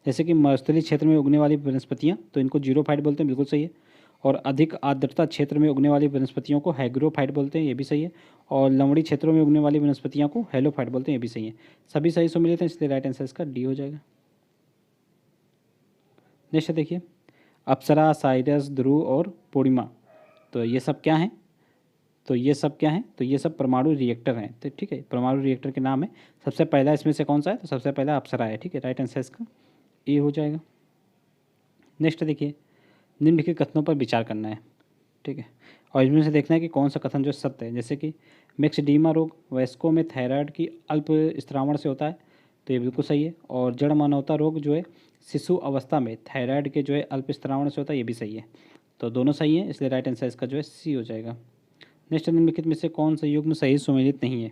Speaker 1: जैसे कि मरुस्थलीय क्षेत्र में उगने वाली वनस्पतियाँ, तो इनको जीरोफाइट बोलते हैं, बिल्कुल सही है। और अधिक आर्द्रता क्षेत्र में उगने वाली वनस्पतियों को हाइग्रोफाइट बोलते हैं, ये भी सही है। और लवणी क्षेत्रों में उगने वाली वनस्पतियों को हेलोफाइट बोलते हैं, ये भी सही है। सभी सही सुमेलित हैं, इसलिए राइट आंसर इसका डी हो जाएगा। नेक्स्ट देखिए, अप्सरा, साइरस, ध्रुव और पूर्णिमा, तो ये सब क्या हैं? तो ये सब क्या है? तो ये सब परमाणु रिएक्टर हैं। तो ठीक है, परमाणु रिएक्टर के नाम है। सबसे पहला इसमें से कौन सा है? तो सबसे पहला अप्सरा है। ठीक है, राइट आंसर इसका ए हो जाएगा। नेक्स्ट देखिए, निम्नलिखित कथनों पर विचार करना है। ठीक है, और इसमें से देखना है कि कौन सा कथन जो सत्य है। जैसे कि मिक्सडीमा रोग वयस्कों में थायराइड की अल्प स्त्रावण से होता है, तो ये बिल्कुल सही है। और जड़ मानवता रोग जो है शिशु अवस्था में थायराइड के जो है अल्प स्त्रावण से होता है, ये भी सही है। तो दोनों सही है, इसलिए राइट आंसर इसका जो है सी हो जाएगा। नेक्स्ट, निम्नलिखित में से कौन सा युग्म सही सुमेलित नहीं है?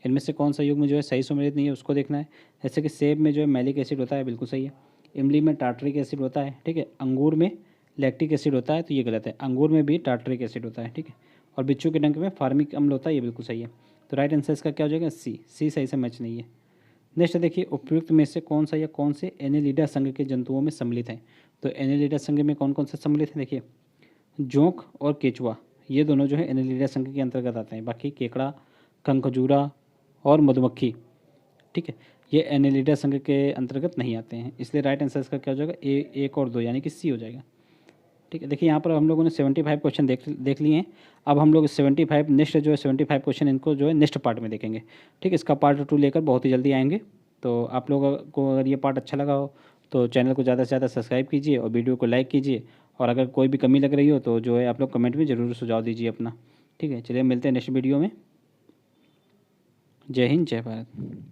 Speaker 1: इनमें से कौन सा युग्म जो है सही सुमेलित नहीं है उसको देखना है। जैसे कि सेब में जो है मैलिक एसिड होता है, बिल्कुल सही है। इमली में टार्टरिक एसिड होता है। ठीक है, अंगूर में लैक्टिक एसिड होता है, तो ये गलत है। अंगूर में भी टार्टरिक एसिड होता है। ठीक है, और बिच्छू के डंक में फार्मिक अम्ल होता है, ये बिल्कुल सही है। तो राइट आंसर इसका क्या हो जाएगा? सी। सी सही से मैच नहीं है। नेक्स्ट देखिए, उपयुक्त में से कौन सा या कौन से एनेलिडा संघ के जंतुओं में सम्मिलित हैं? तो एनेलिडा संघ में कौन कौन से सम्मिलित हैं? देखिए, जोंक और केचुआ, ये दोनों जो है एनेलिडा संघ के अंतर्गत आते हैं। बाकी केकड़ा, खंखजूरा और मधुमक्खी, ठीक है, ये एनेलिडा संघ के अंतर्गत नहीं आते हैं, इसलिए राइट आंसर इसका क्या हो जाएगा? ए, एक और दो, यानी कि सी हो जाएगा। ठीक है, देखिए यहाँ पर हम लोगों ने 75 क्वेश्चन देख लिए हैं। अब हम लोग 75 नेक्स्ट जो है 75 क्वेश्चन इनको जो है नेक्स्ट पार्ट में देखेंगे। ठीक है, इसका पार्ट 2 लेकर बहुत ही जल्दी आएंगे। तो आप लोगों को अगर ये पार्ट अच्छा लगा हो तो चैनल को ज़्यादा से ज़्यादा सब्सक्राइब कीजिए और वीडियो को लाइक कीजिए। और अगर कोई भी कमी लग रही हो तो जो है आप लोग कमेंट में ज़रूर सुझाव दीजिए अपना। ठीक है, चलिए मिलते हैं नेक्स्ट वीडियो में। जय हिंद, जय भारत।